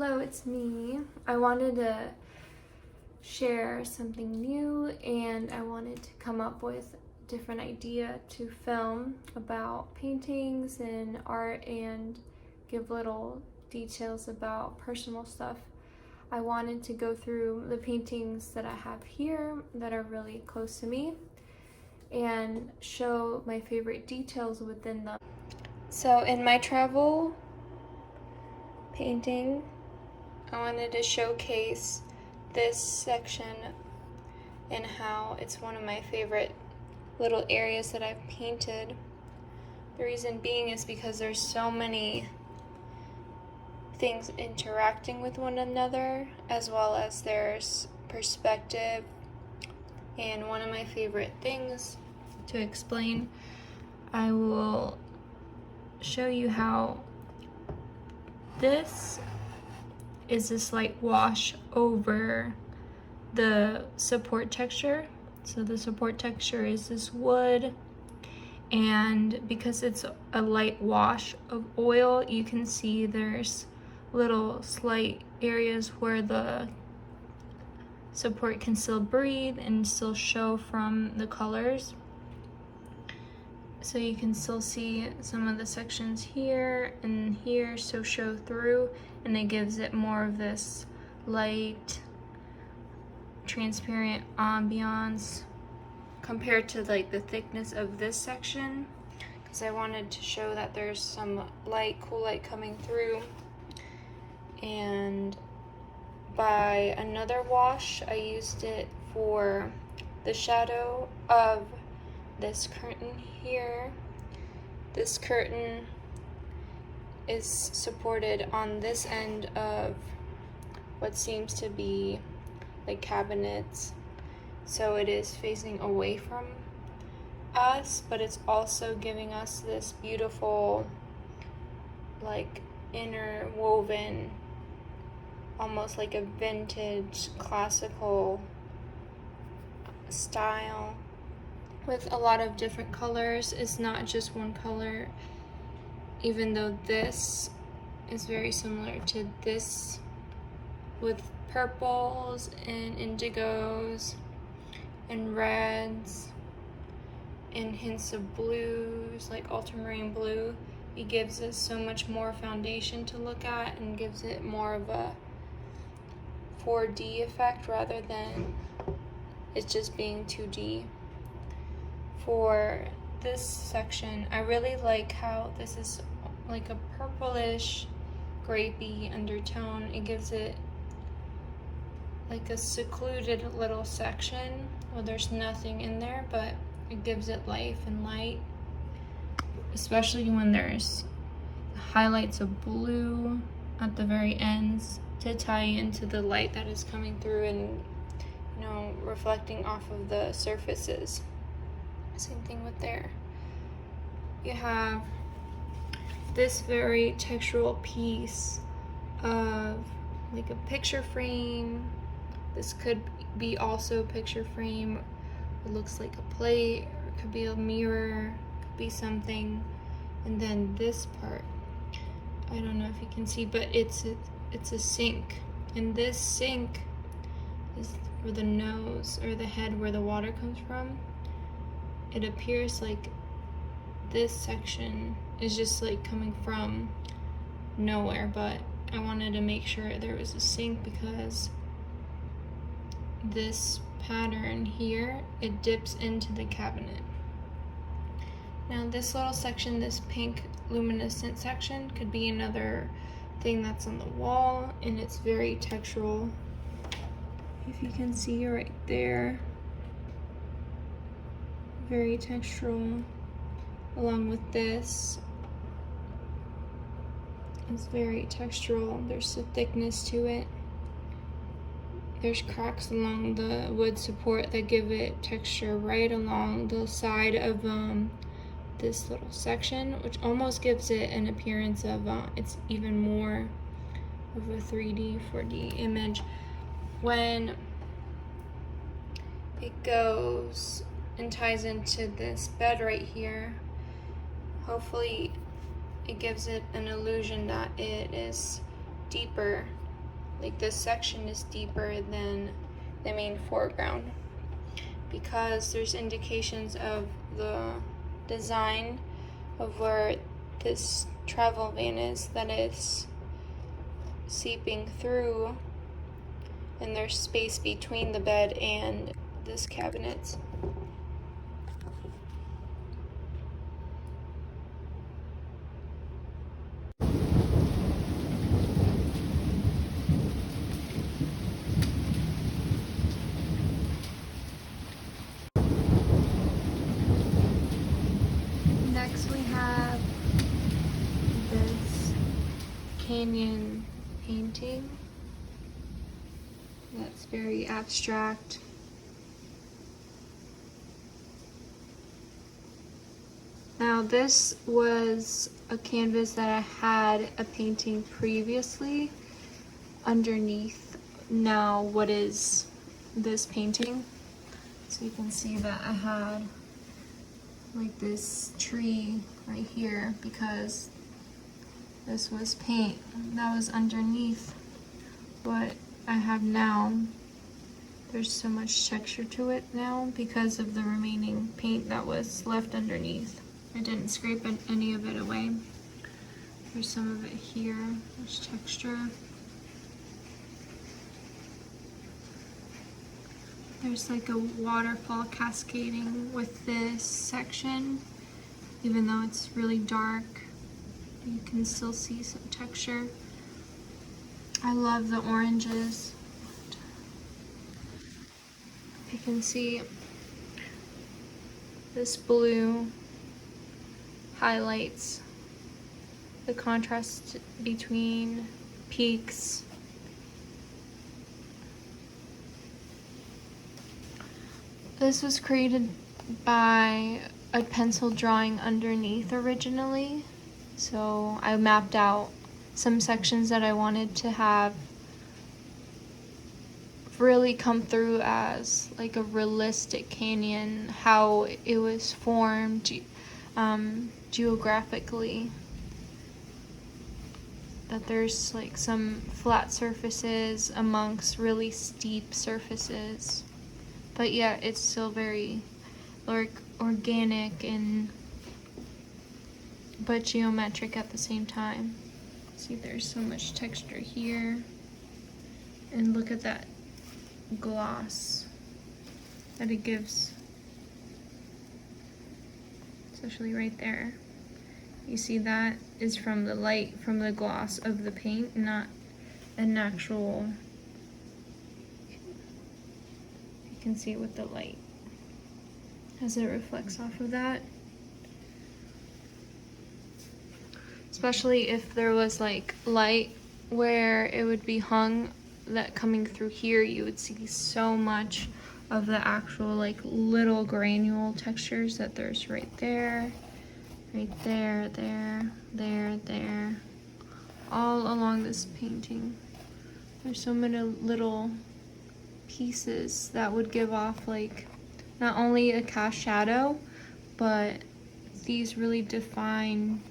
Hello, it's me. I wanted to share something new and I wanted to come up with a different idea to film about paintings and art and give little details about personal stuff. I wanted to go through the paintings that I have here that are really close to me and show my favorite details within them. So in my travel painting, I wanted to showcase this section and how it's one of my favorite little areas that I've painted. The reason being is because there's so many things interacting with one another, as well as there's perspective. And one of my favorite things to explain, I will show you how this is a slight wash over the support texture. So the support texture is this wood, and because it's a light wash of oil, you can see there's little slight areas where the support can still breathe and still show from the colors. So you can still see some of the sections here and here still show through, and it gives it more of this light, transparent ambiance compared to like the thickness of this section, because I wanted to show that there's some light, cool light coming through. And by another wash, I used it for the shadow of this curtain here. This curtain is supported on this end of what seems to be like cabinets, so it is facing away from us, but it's also giving us this beautiful like interwoven, almost like a vintage classical style with a lot of different colors. It's not just one color, even though this is very similar to this, with purples and indigos and reds and hints of blues, like ultramarine blue. It gives us so much more foundation to look at and gives it more of a 4D effect rather than it just being 2D. For this section, I really like how this is like a purplish, grapey undertone. It gives it like a secluded little section. Well, there's nothing in there, but it gives it life and light, especially when there's highlights of blue at the very ends to tie into the light that is coming through and, you know, reflecting off of the surfaces. Same thing with there. You have this very textural piece of like a picture frame. This could be also a picture frame. It looks like a plate, or it could be a mirror, could be something. And then this part, I don't know if you can see, but it's a sink. And this sink is for the nose or the head where the water comes from. It appears like this section is just like coming from nowhere, but I wanted to make sure there was a sink because this pattern here, it dips into the cabinet. Now this little section, this pink luminescent section, could be another thing that's on the wall, and it's very textural. If you can see right there, very textural. Along with this, it's very textural. There's a thickness to it. There's cracks along the wood support that give it texture right along the side of this little section, which almost gives it an appearance of it's even more of a 3D, 4D image when it goes and ties into this bed right here. Hopefully it gives it an illusion that it is deeper like this section is deeper than the main foreground, because there's indications of the design of where this travel van is that is seeping through, and there's space between the bed and this cabinet. Next we have this canyon painting that's very abstract. Now this was a canvas that I had a painting previously underneath now what is this painting. So you can see that I had like this tree right here because this was paint that was underneath what I have now. There's so much texture to it now because of the remaining paint that was left underneath. I didn't scrape any of it away. There's some of it here, there's texture. There's like a waterfall cascading with this section. Even though it's really dark, you can still see some texture. I love the oranges. You can see this blue highlights the contrast between peaks. This was created by a pencil drawing underneath originally. So I mapped out some sections that I wanted to have really come through as like a realistic canyon, how it was formed geographically. That there's like some flat surfaces amongst really steep surfaces. But yeah, it's still very organic and but geometric at the same time. See, there's so much texture here. And look at that gloss that it gives. Especially right there. You see that is from the light, from the gloss of the paint, not an actual. You can see it with the light as it reflects off of that. Especially if there was like light where it would be hung, that coming through here, you would see so much of the actual like little granule textures that there's right there, there, all along this painting. There's so many little pieces that would give off like not only a cast shadow, but these really define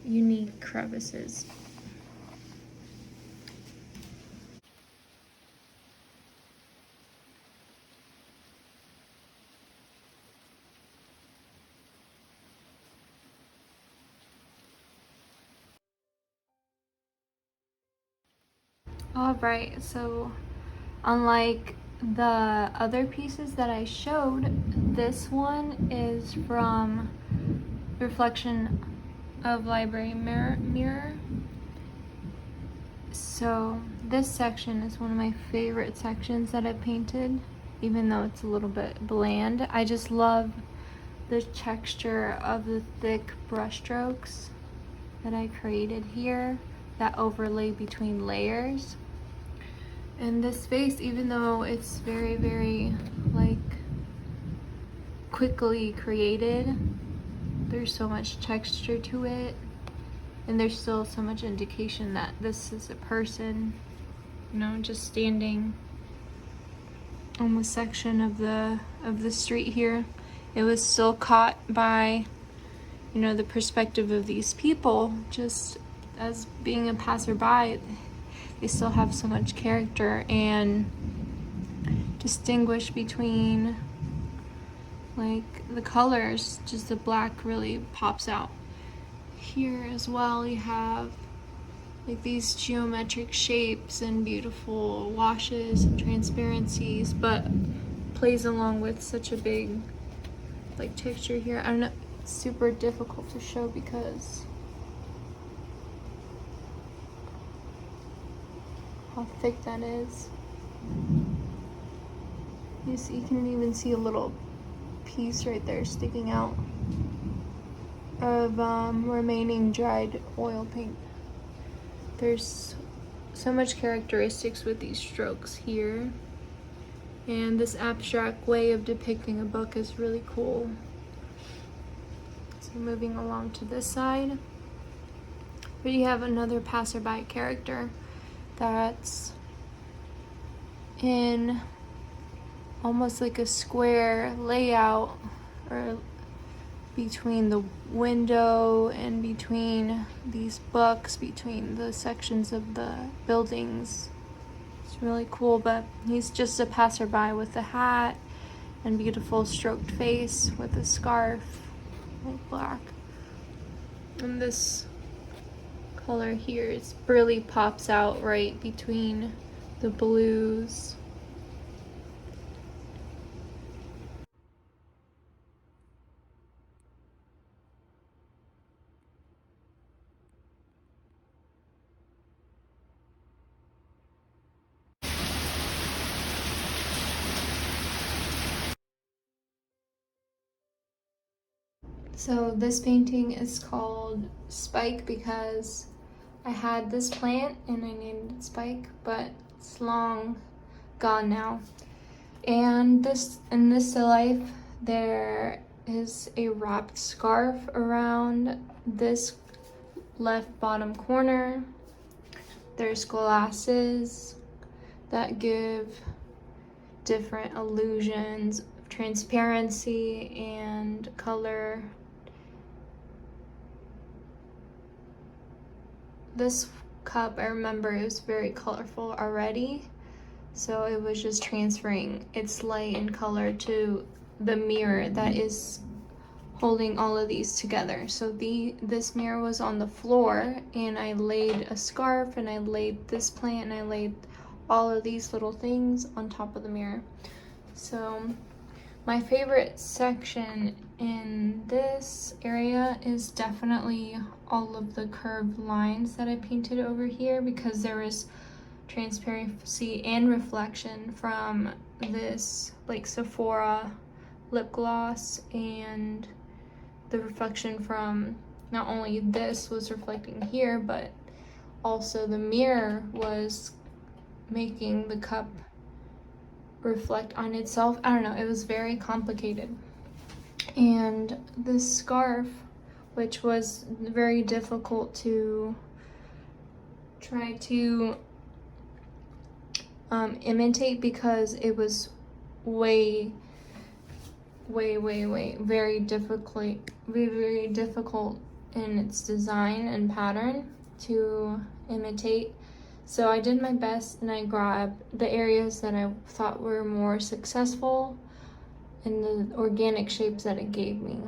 unique crevices. Alright, so unlike the other pieces that I showed, this one is from Reflection of Library Mirror. So this section is one of my favorite sections that I painted, even though it's a little bit bland. I just love the texture of the thick brush strokes that I created here, that overlay between layers. And this space, even though it's very, very like quickly created, there's so much texture to it, and there's still so much indication that this is a person, you know, just standing on the section of the street here. It was still caught by, you know, the perspective of these people, just as being a passerby. they still have so much character and distinguish between like the colors. Just the black really pops out. Here as well you have like these geometric shapes and beautiful washes and transparencies, but plays along with such a big like texture here. I don't know, it's super difficult to show because how thick that is. You can even see a little piece right there sticking out of remaining dried oil paint. There's so much characteristics with these strokes here, and this abstract way of depicting a book is really cool. So moving along to this side, but you have another passerby character that's in almost like a square layout, or between the window and between these books, between the sections of the buildings. It's really cool, but he's just a passerby with a hat and beautiful stroked face with a scarf, like black. And this color here, it really pops out right between the blues. So this painting is called Spike because I had this plant and I named it Spike, but it's long gone now. And in this still life, there is a wrapped scarf around this left bottom corner. There's glasses that give different illusions of transparency and color. This cup, I remember it was very colorful already, so it was just transferring its light and color to the mirror that is holding all of these together. So this mirror was on the floor, and I laid a scarf, and I laid this plant, and I laid all of these little things on top of the mirror. So my favorite section in this area is definitely all of the curved lines that I painted over here, because there is transparency and reflection from this like Sephora lip gloss, and the reflection from not only this was reflecting here, but also the mirror was making the cup reflect on itself. I don't know, it was very complicated. And this scarf, which was very difficult to try to imitate because it was very difficult in its design and pattern to imitate. So I did my best, and I grabbed the areas that I thought were more successful and the organic shapes that it gave me.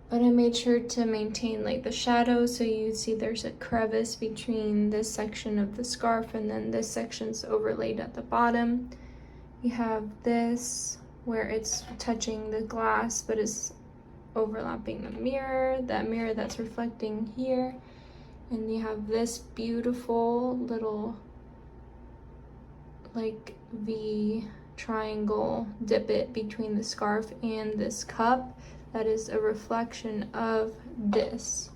But I made sure to maintain like the shadows, so you see there's a crevice between this section of the scarf and then this section's overlaid at the bottom. You have this where it's touching the glass but is overlapping the mirror, that mirror that's reflecting here. And you have this beautiful little like V triangle divot between the scarf and this cup that is a reflection of this.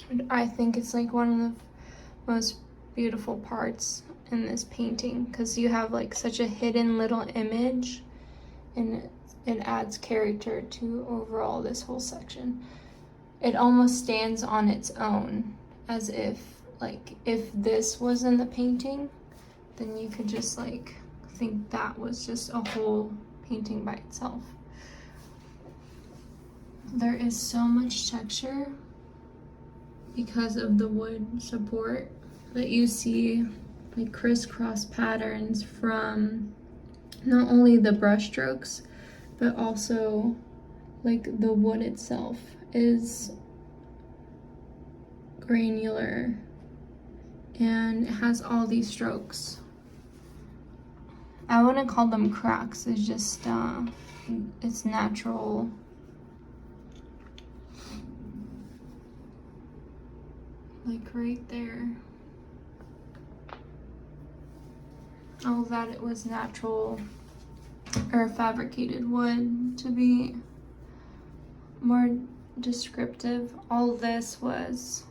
And I think it's like one of the most beautiful parts in this painting, because you have like such a hidden little image, and it adds character to overall this whole section. It almost stands on its own, as if like if this was in the painting, then you could just like think that was just a whole painting by itself. There is so much texture because of the wood support that you see like crisscross patterns from not only the brush strokes, but also like the wood itself is granular and it has all these strokes. I wouldn't call them cracks, it's just it's natural. Like right there. All that it was natural or fabricated wood to be more descriptive. All this was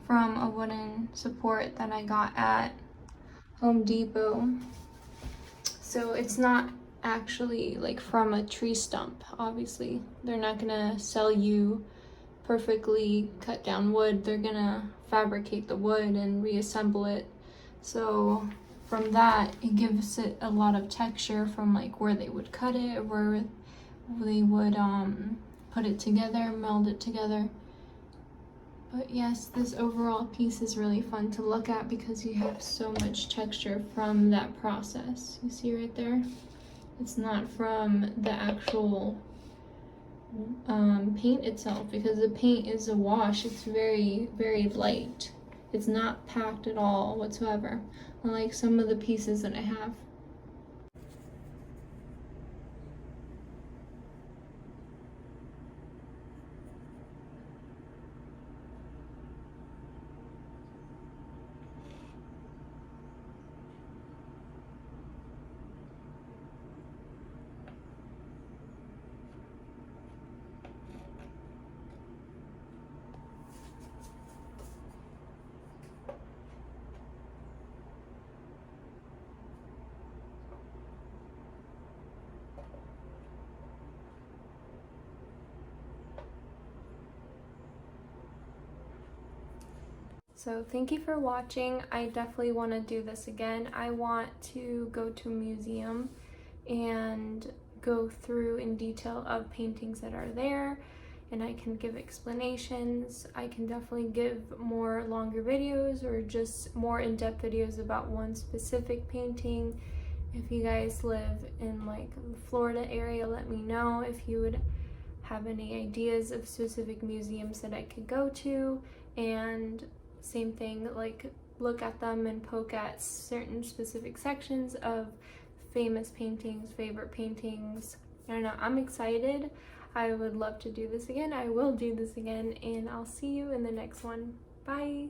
from a wooden support that I got at Home Depot. So it's not actually like from a tree stump, obviously. They're not gonna sell you perfectly cut down wood. They're gonna fabricate the wood and reassemble it. So from that, it gives it a lot of texture from like where they would cut it, or where they would put it together, meld it together. But yes, this overall piece is really fun to look at because you have so much texture from that process. You see right there? It's not from the actual paint itself, because the paint is a wash. It's very, very light. It's not packed at all whatsoever, unlike some of the pieces that I have. So thank you for watching. I definitely want to do this again. I want to go to a museum and go through in detail of paintings that are there, and I can give explanations. I can definitely give more longer videos or just more in-depth videos about one specific painting. If you guys live in like the Florida area, let me know if you would have any ideas of specific museums that I could go to. And same thing, like look at them and poke at certain specific sections of famous paintings, favorite paintings. I don't know, I'm excited. I would love to do this again. I will do this again, and I'll see you in the next one. Bye.